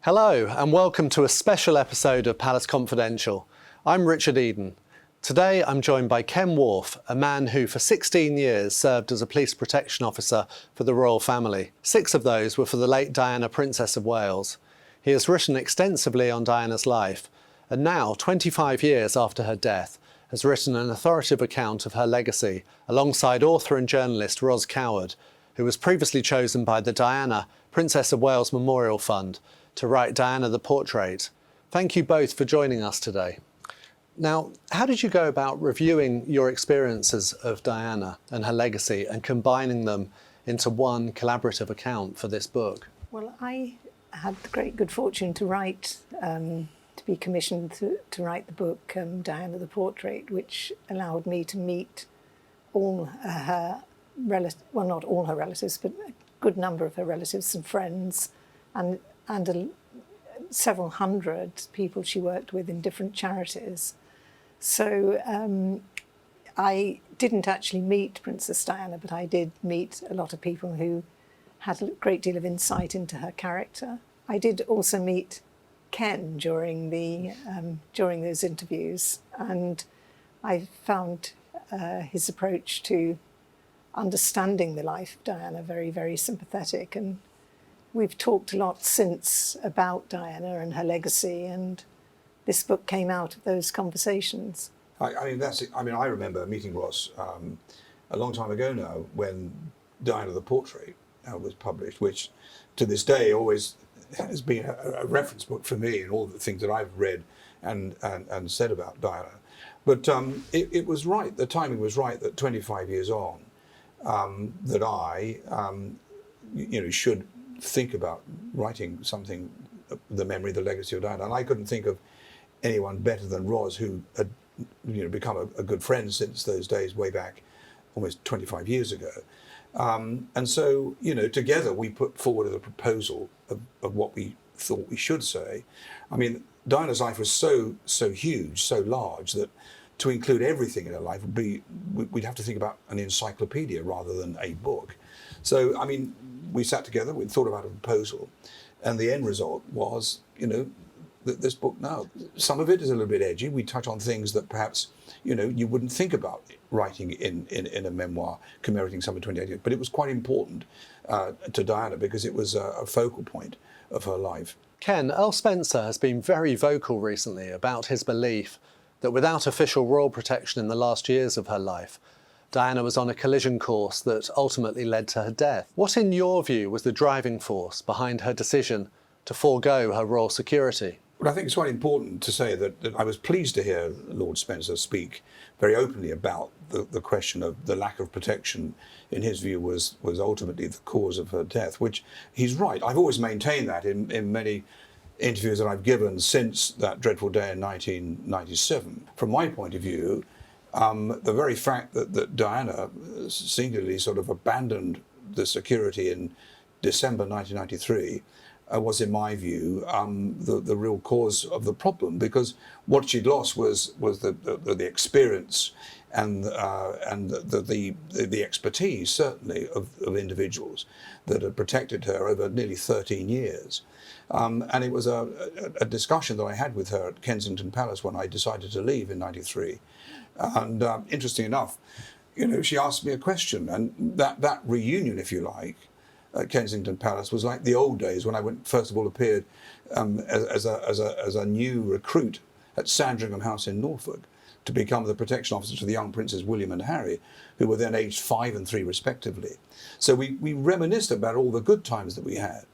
Hello and welcome to a special episode of Palace Confidential. I'm Richard Eden. Today I'm joined by Ken Wharf, a man who for 16 years served as a police protection officer for the royal family. 6 of those were for the late Diana, Princess of Wales. He has written extensively on Diana's life and now, 25 years after her death, has written an authoritative account of her legacy alongside author and journalist Ros Coward, who was previously chosen by the Diana, Princess of Wales Memorial Fund to write Diana the Portrait. Thank you both for joining us today. Now, how did you go about reviewing your experiences of Diana and her legacy and combining them into one collaborative account for this book? Well, I had the great good fortune to be commissioned to write the book Diana the Portrait, which allowed me to meet all her relatives, well, not all her relatives, but a good number of her relatives and friends, and several hundred people she worked with in different charities. So I didn't actually meet Princess Diana, but I did meet a lot of people who had a great deal of insight into her character. I did also meet Ken during those interviews, and I found his approach to understanding the life of Diana very, very sympathetic. And we've talked a lot since about Diana and her legacy, and this book came out of those conversations. I remember meeting Ross a long time ago now when Diana the Portrait was published, which to this day always has been a reference book for me in all the things that I've read and said about Diana. But it was right, the timing was right that 25 years on, that I should think about writing something, the memory, the legacy of Diana. And I couldn't think of anyone better than Ros, who had become a good friend since those days, way back almost 25 years ago. And so, together we put forward a proposal of what we thought we should say. I mean, Diana's life was so huge, so large, that to include everything in her life we'd have to think about an encyclopedia rather than a book. So, I mean, we sat together, we thought about a proposal, and the end result was, this book now. Some of it is a little bit edgy. We touch on things that perhaps, you wouldn't think about writing in a memoir commemorating someone 28 years. But it was quite important to Diana because it was a focal point of her life. Ken, Earl Spencer has been very vocal recently about his belief that without official royal protection in the last years of her life, Diana was on a collision course that ultimately led to her death. What, in your view, was the driving force behind her decision to forego her royal security? Well, I think it's quite important to say that I was pleased to hear Lord Spencer speak very openly about the question of the lack of protection, in his view, was ultimately the cause of her death, which he's right. I've always maintained that in many interviews that I've given since that dreadful day in 1997. From my point of view, the very fact that Diana singularly sort of abandoned the security in December 1993 was, in my view, the real cause of the problem, because what she'd lost was the experience and the expertise, certainly, of individuals that had protected her over nearly 13 years. And it was a discussion that I had with her at Kensington Palace when I decided to leave in '93. And interesting enough, she asked me a question, and that reunion, if you like, at Kensington Palace was like the old days when I first of all appeared as a new recruit at Sandringham House in Norfolk to become the protection officer to the young Princes William and Harry, who were then aged 5 and 3 respectively. So we reminisced about all the good times that we had.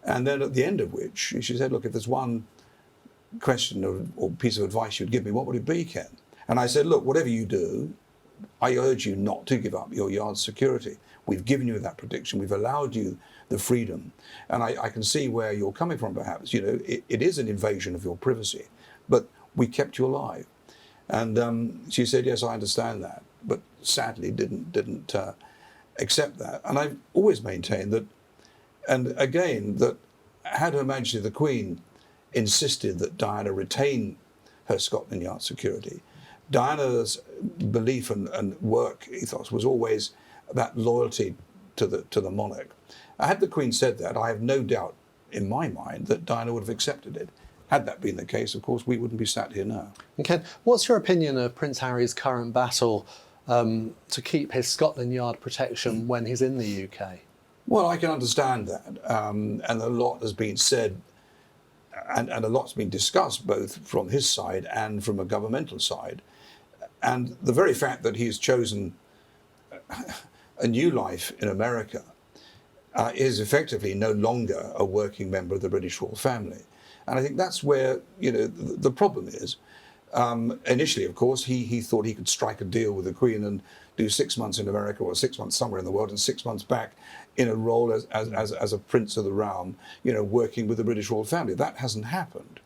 And then at the end of which, she said, look, if there's one question or piece of advice you'd give me, what would it be, Ken? And I said, look, whatever you do, I urge you not to give up your yard security. We've given you that protection. We've allowed you the freedom. And I can see where you're coming from, perhaps. It is an invasion of your privacy, but we kept you alive. And she said, yes, I understand that, but sadly didn't accept that. And I've always maintained that, and again, that had Her Majesty the Queen insisted that Diana retain her Scotland Yard security, Diana's belief and work ethos was always that loyalty to the monarch. Had the Queen said that, I have no doubt in my mind, that Diana would have accepted it. Had that been the case, of course, we wouldn't be sat here now. And Ken, what's your opinion of Prince Harry's current battle to keep his Scotland Yard protection when he's in the UK? Well, I can understand that, and a lot has been said, and a lot's been discussed, both from his side and from a governmental side. And the very fact that he's chosen a new life in America is effectively no longer a working member of the British royal family. And I think that's where, the problem is. Initially, of course, he thought he could strike a deal with the Queen and do 6 months in America or 6 months somewhere in the world and 6 months back in a role as a prince of the realm, working with the British royal family. That hasn't happened.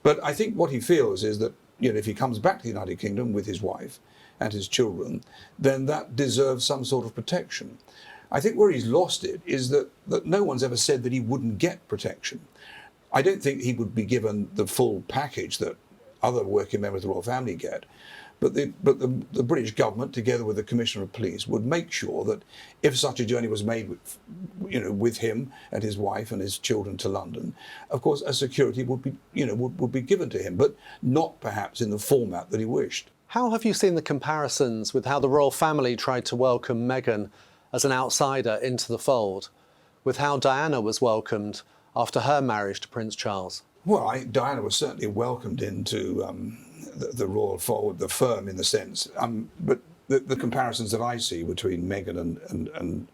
But I think what he feels is that, if he comes back to the United Kingdom with his wife and his children, then that deserves some sort of protection. I think where he's lost it is that no one's ever said that he wouldn't get protection. I don't think he would be given the full package that other working members of the royal family get, but the British government, together with the Commissioner of Police, would make sure that if such a journey was made with him and his wife and his children to London, of course a security would be given to him, but not perhaps in the format that he wished. How have you seen the comparisons with how the royal family tried to welcome Meghan as an outsider into the fold, with how Diana was welcomed after her marriage to Prince Charles? Well, Diana was certainly welcomed into the royal fold, the firm in the sense. But the comparisons that I see between Meghan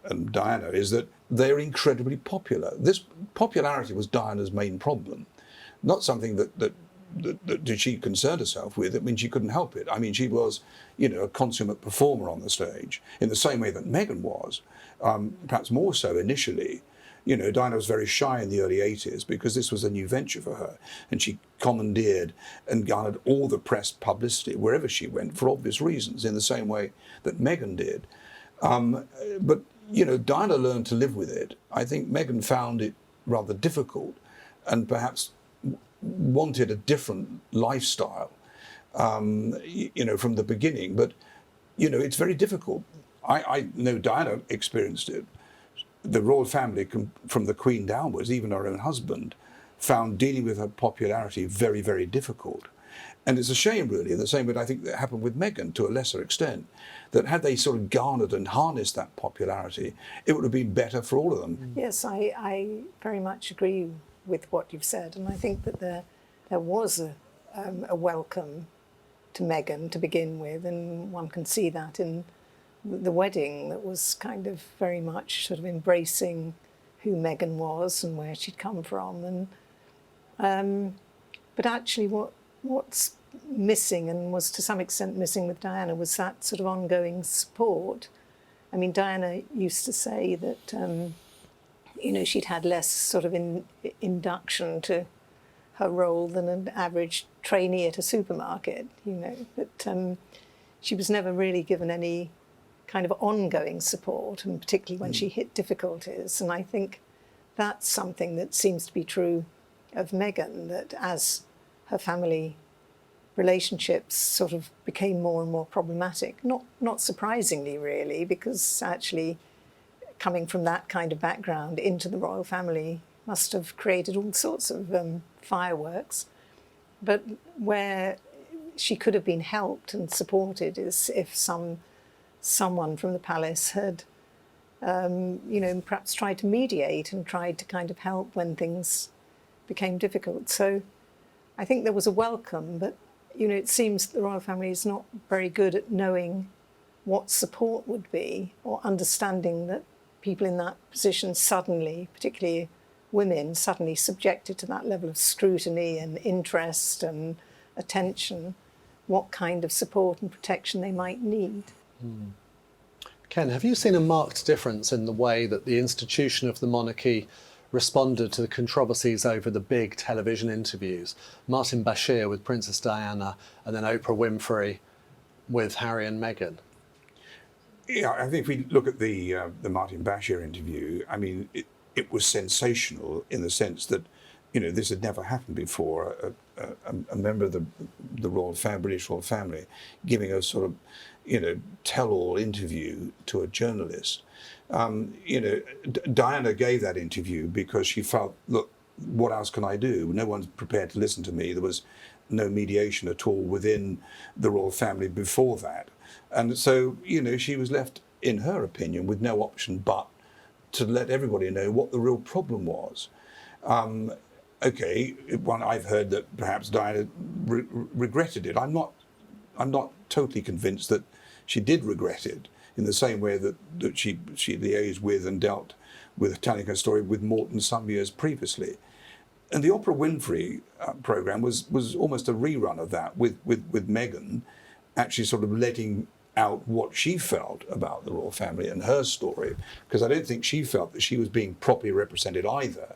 and Diana is that they're incredibly popular. This popularity was Diana's main problem, not something that she concerned herself with. I mean, she couldn't help it. I mean, she was, a consummate performer on the stage in the same way that Meghan was, perhaps more so initially. Diana was very shy in the early 80s because this was a new venture for her, and she commandeered and garnered all the press publicity wherever she went for obvious reasons, in the same way that Meghan did. But Diana learned to live with it. I think Meghan found it rather difficult and perhaps wanted a different lifestyle, from the beginning. But, it's very difficult. I know Diana experienced it. The royal family, from the Queen downwards, even her own husband, found dealing with her popularity very, very difficult. And it's a shame, really, in the same way I think that happened with Meghan to a lesser extent, that had they sort of garnered and harnessed that popularity, it would have been better for all of them. Yes, I very much agree with what you've said. And I think that there was a welcome to Meghan to begin with, and one can see that in the wedding that was kind of very much sort of embracing who Meghan was and where she'd come from. And but actually what's missing, and was to some extent missing with Diana, was that sort of ongoing support. I mean, Diana used to say that she'd had less sort of induction to her role than an average trainee at a supermarket, that she was never really given any kind of ongoing support, and particularly when she hit difficulties. And I think that's something that seems to be true of Meghan, that as her family relationships sort of became more and more problematic, not surprisingly really, because actually coming from that kind of background into the royal family must have created all sorts of fireworks. But where she could have been helped and supported is if someone from the palace had, perhaps tried to mediate and tried to kind of help when things became difficult. So I think there was a welcome, but, it seems the royal family is not very good at knowing what support would be, or understanding that people in that position suddenly, particularly women, suddenly subjected to that level of scrutiny and interest and attention, what kind of support and protection they might need. Ken, have you seen a marked difference in the way that the institution of the monarchy responded to the controversies over the big television interviews? Martin Bashir with Princess Diana, and then Oprah Winfrey with Harry and Meghan. Yeah, I think if we look at the Martin Bashir interview, I mean, it was sensational in the sense that, this had never happened before. A member of the royal family, British royal family, giving a sort of, tell-all interview to a journalist. Diana gave that interview because she felt, look, what else can I do? No one's prepared to listen to me. There was no mediation at all within the royal family before that. And so, she was left, in her opinion, with no option but to let everybody know what the real problem was. I've heard that perhaps Diana regretted it. I'm not totally convinced that she did regret it in the same way that she liaised with and dealt with telling her story with Morton some years previously. And the Oprah Winfrey program was almost a rerun of that, with Meghan actually sort of letting out what she felt about the royal family and her story, because I don't think she felt that she was being properly represented either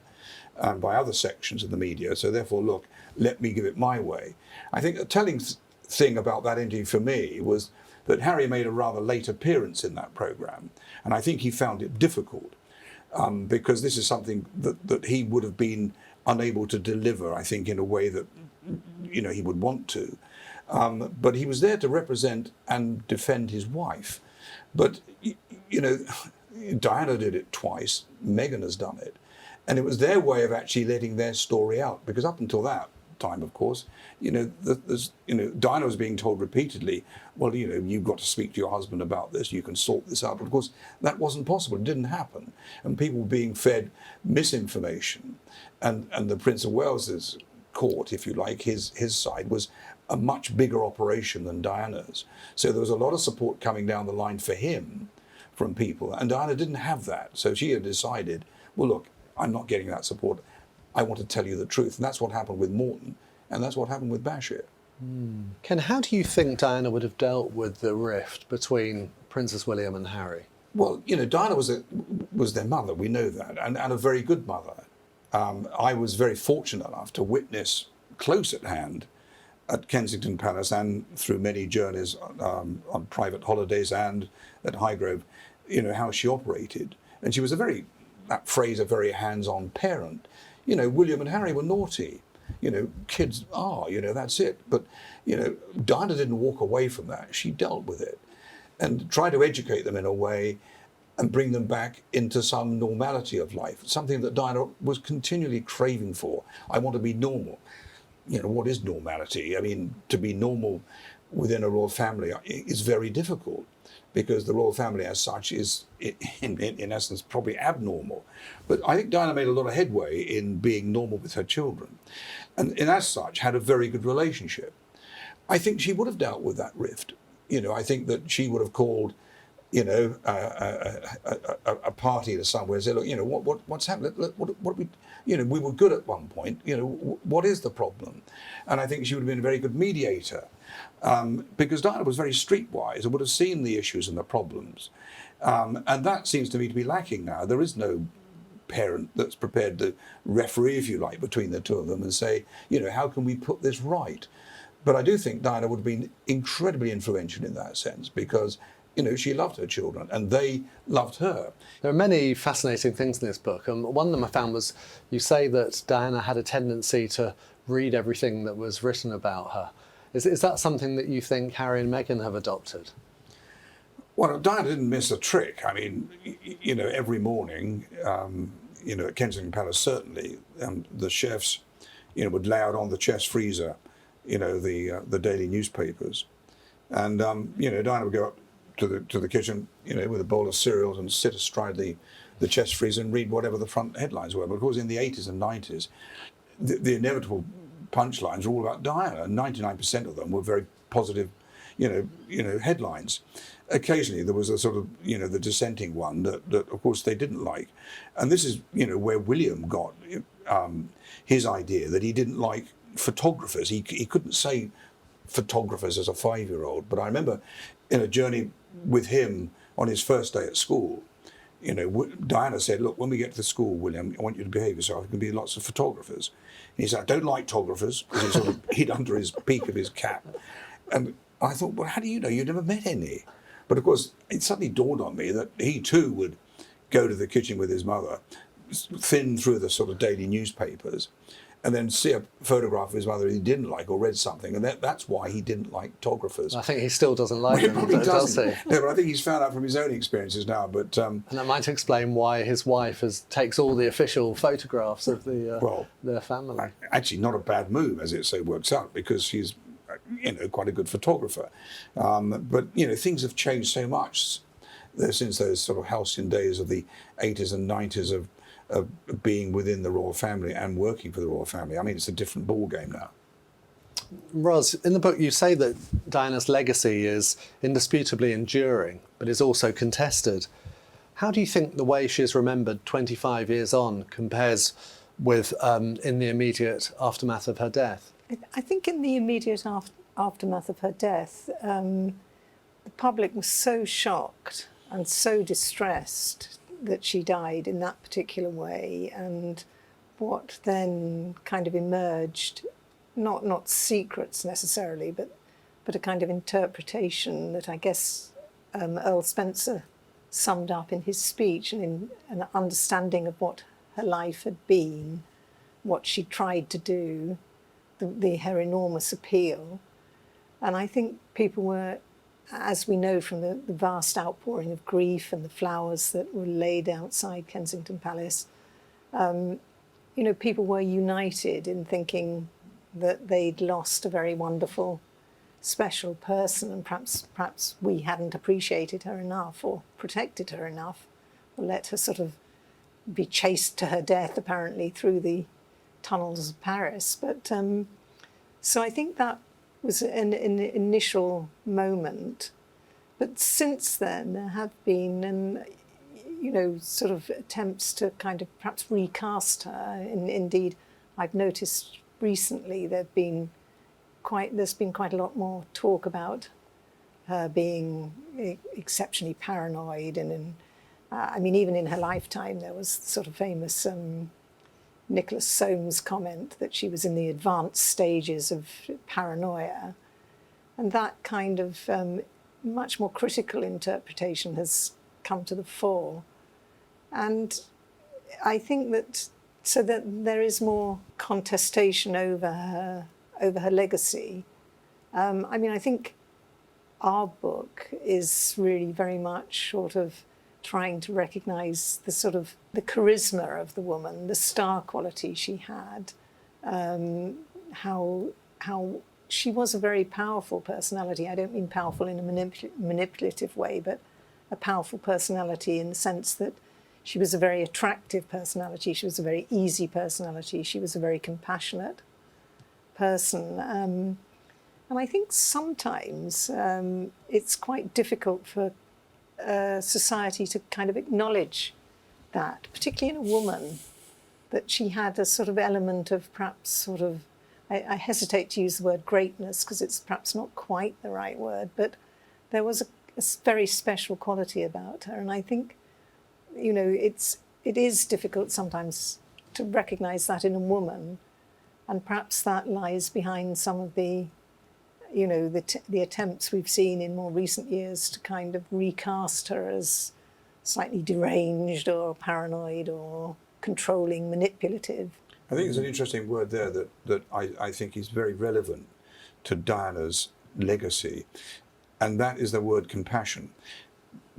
by other sections of the media. So therefore, look, let me give it my way. I think the telling thing about that interview for me was that Harry made a rather late appearance in that program, and I think he found it difficult because this is something that he would have been unable to deliver, I think, in a way that he would want to. But he was there to represent and defend his wife. But Diana did it twice. Meghan has done it, and it was their way of actually letting their story out. Because up until that time, of course, Diana was being told repeatedly, well, you've got to speak to your husband about this. You can sort this out. But of course, that wasn't possible. It didn't happen, and people were being fed misinformation. And the Prince of Wales's court, if you like, his side was a much bigger operation than Diana's. So there was a lot of support coming down the line for him from people, and Diana didn't have that. So she had decided, well, look, I'm not getting that support. I want to tell you the truth. And that's what happened with Morton, and that's what happened with Bashir. Ken, how do you think Diana would have dealt with the rift between Princess William and Harry? Well, Diana was their mother, we know that, and a very good mother. I was very fortunate enough to witness close at hand at Kensington Palace and through many journeys on private holidays and at Highgrove, how she operated. And she was a very hands-on parent. William and Harry were naughty. Kids are, that's it. But, Diana didn't walk away from that. She dealt with it and tried to educate them in a way and bring them back into some normality of life, something that Diana was continually craving for. I want to be normal. What is normality? I mean, to be normal within a royal family is very difficult, because the royal family as such is, in essence, probably abnormal. But I think Diana made a lot of headway in being normal with her children, and as such had a very good relationship. I think she would have dealt with that rift. I think that she would have called, a party to somewhere and say, look, what's happened? What we, we were good at one point. What is the problem? And I think she would have been a very good mediator, because Diana was very streetwise and would have seen the issues and the problems. And that seems to me to be lacking now. There is no parent that's prepared to referee, if you like, between the two of them and say, how can we put this right? But I do think Diana would have been incredibly influential in that sense, because she loved her children and they loved her. There are many fascinating things in this book, and one of them I found was you say that Diana had a tendency to read everything that was written about her. Is that something that you think Harry and Meghan have adopted? Well, Diana didn't miss a trick. I mean, every morning, at Kensington Palace, certainly, the chefs, would lay out on the chest freezer, the daily newspapers. And, Diana would go up to the kitchen, with a bowl of cereals and sit astride the chest freezer and read whatever the front headlines were. But of course, in the 80s and 90s, the inevitable punchlines were all about Diana, and 99% of them were very positive, headlines. Occasionally, there was a sort of, the dissenting one that of course they didn't like, and this is, where William got his idea that he didn't like photographers. He couldn't say photographers as a 5-year-old, but I remember in a journey with him on his first day at school, Diana said, look, when we get to the school, William, I want you to behave yourself. There can be lots of photographers. And he said, I don't like photographers, because he sort of hid under his peak of his cap. And I thought, well, how do you know? You never met any. But of course, it suddenly dawned on me that he too would go to the kitchen with his mother, thin through the sort of daily newspapers, and then see a photograph of his mother he didn't like or read something, and that's why he didn't like photographers. I think he still doesn't like He them, probably does he? No, but I think he's found out from his own experiences now. But and that might explain why his wife takes all the official photographs of their family. Actually, not a bad move, as it so works out, because she's, quite a good photographer. But things have changed so much since those sort of halcyon days of the 80s and 90s of being within the royal family and working for the royal family. I mean, it's a different ball game now. Ros, in the book you say that Diana's legacy is indisputably enduring, but is also contested. How do you think the way she is remembered 25 years on compares with in the immediate aftermath of her death? I think in the immediate aftermath of her death, the public was so shocked and so distressed that she died in that particular way, and what then kind of emerged, not secrets necessarily, but a kind of interpretation that I guess Earl Spencer summed up in his speech, and in an understanding of what her life had been, what she tried to do, her enormous appeal. And I think people were, as we know from the vast outpouring of grief and the flowers that were laid outside Kensington Palace, people were united in thinking that they'd lost a very wonderful, special person, and perhaps we hadn't appreciated her enough or protected her enough, or let her sort of be chased to her death, apparently, through the tunnels of Paris. But so I think that was an initial moment. But since then, there have been, sort of attempts to kind of perhaps recast her. And indeed, I've noticed recently there's been quite a lot more talk about her being exceptionally paranoid. And even in her lifetime, there was the sort of famous Nicholas Soames comment that she was in the advanced stages of paranoia. And that kind of much more critical interpretation has come to the fore. And I think that there is more contestation over her legacy. I think our book is really very much sort of trying to recognise the charisma of the woman, the star quality she had, how she was a very powerful personality. I don't mean powerful in a manipulative way, but a powerful personality in the sense that she was a very attractive personality, she was a very easy personality, she was a very compassionate person. And I think sometimes it's quite difficult for society to kind of acknowledge that, particularly in a woman, that she had a sort of element of perhaps sort of, I hesitate to use the word greatness because it's perhaps not quite the right word, but there was a very special quality about her. And I think, it is difficult sometimes to recognise that in a woman, and perhaps that lies behind some of the the attempts we've seen in more recent years to kind of recast her as slightly deranged or paranoid or controlling, manipulative. I think there's an interesting word there that I think is very relevant to Diana's legacy, and that is the word compassion.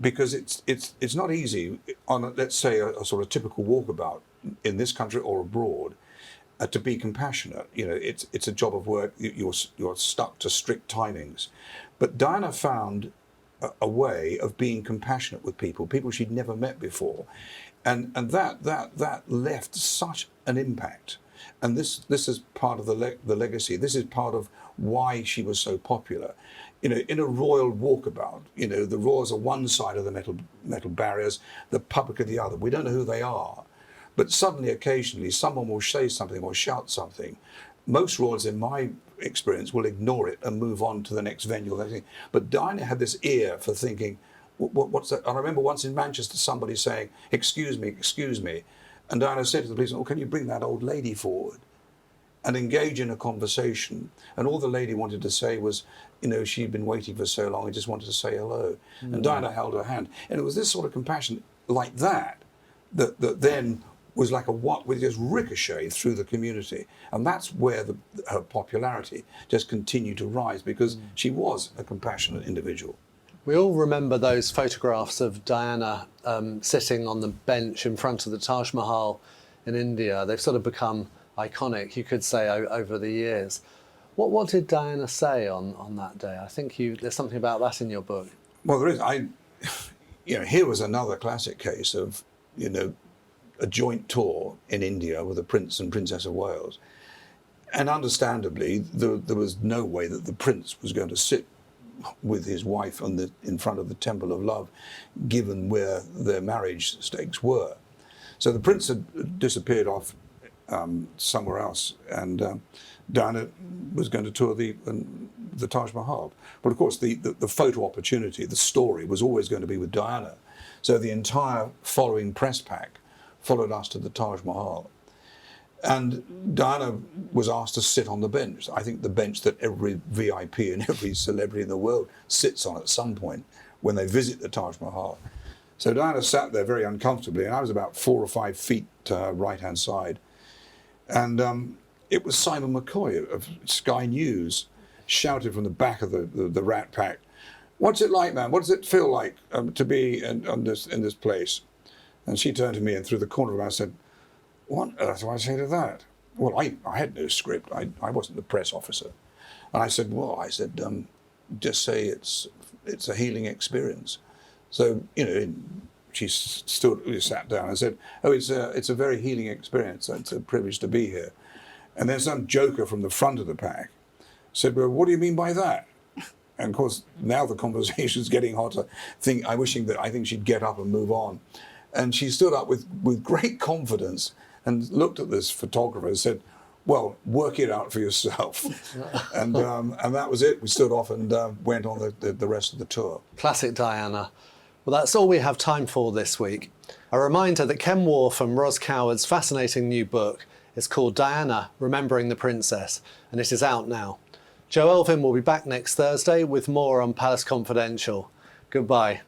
Because it's not easy on, let's say, a sort of typical walkabout in this country or abroad, to be compassionate. It's a job of work. You're stuck to strict timings. But Diana found a way of being compassionate with people she'd never met before, and that left such an impact. And this is part of the legacy. This is part of why she was so popular. In a royal walkabout, the royals are one side of the metal barriers, the public are the other. We don't know who they are. But suddenly, occasionally, someone will say something or shout something. Most royals, in my experience, will ignore it and move on to the next venue. But Diana had this ear for thinking, what's that? I remember once in Manchester, somebody saying, excuse me. And Diana said to the policeman, can you bring that old lady forward? And engage in a conversation. And all the lady wanted to say was, she'd been waiting for so long, I just wanted to say hello. And Diana held her hand. And it was this sort of compassion like that then was like a what would just ricochet through the community, and that's where her popularity just continued to rise, because she was a compassionate individual. We all remember those photographs of Diana sitting on the bench in front of the Taj Mahal in India. They've sort of become iconic, you could say, over the years. What did Diana say on that day? I think there's something about that in your book. Well, there is. Here was another classic case of, a joint tour in India with the Prince and Princess of Wales. And understandably, there was no way that the Prince was going to sit with his wife in front of the Temple of Love, given where their marriage stakes were. So the Prince had disappeared off somewhere else, and Diana was going to tour the Taj Mahal. But of course, the photo opportunity, the story, was always going to be with Diana. So the entire following press pack followed us to the Taj Mahal. And Diana was asked to sit on the bench. I think the bench that every VIP and every celebrity in the world sits on at some point when they visit the Taj Mahal. So Diana sat there very uncomfortably, and I was about 4 or 5 feet to her right-hand side. And it was Simon McCoy of Sky News shouted from the back of the Rat Pack, "What's it like, man? What does it feel like to be in this place?" And she turned to me, and through the corner of her mouth said, "What on earth do I say to that?" Well, I had no script. I wasn't the press officer. And I said, just say it's a healing experience. So, she sat down and said, "Oh, it's a very healing experience. It's a privilege to be here." And then some joker from the front of the pack said, "Well, what do you mean by that?" And of course, now the conversation's getting hotter. I think she'd get up and move on. And she stood up with great confidence and looked at this photographer and said, "Well, work it out for yourself." and that was it. We stood off and went on the rest of the tour. Classic Diana. Well, that's all we have time for this week. A reminder that Ken Worf and Ros Coward's fascinating new book is called Diana, Remembering the Princess, and it is out now. Joe Elvin will be back next Thursday with more on Palace Confidential. Goodbye.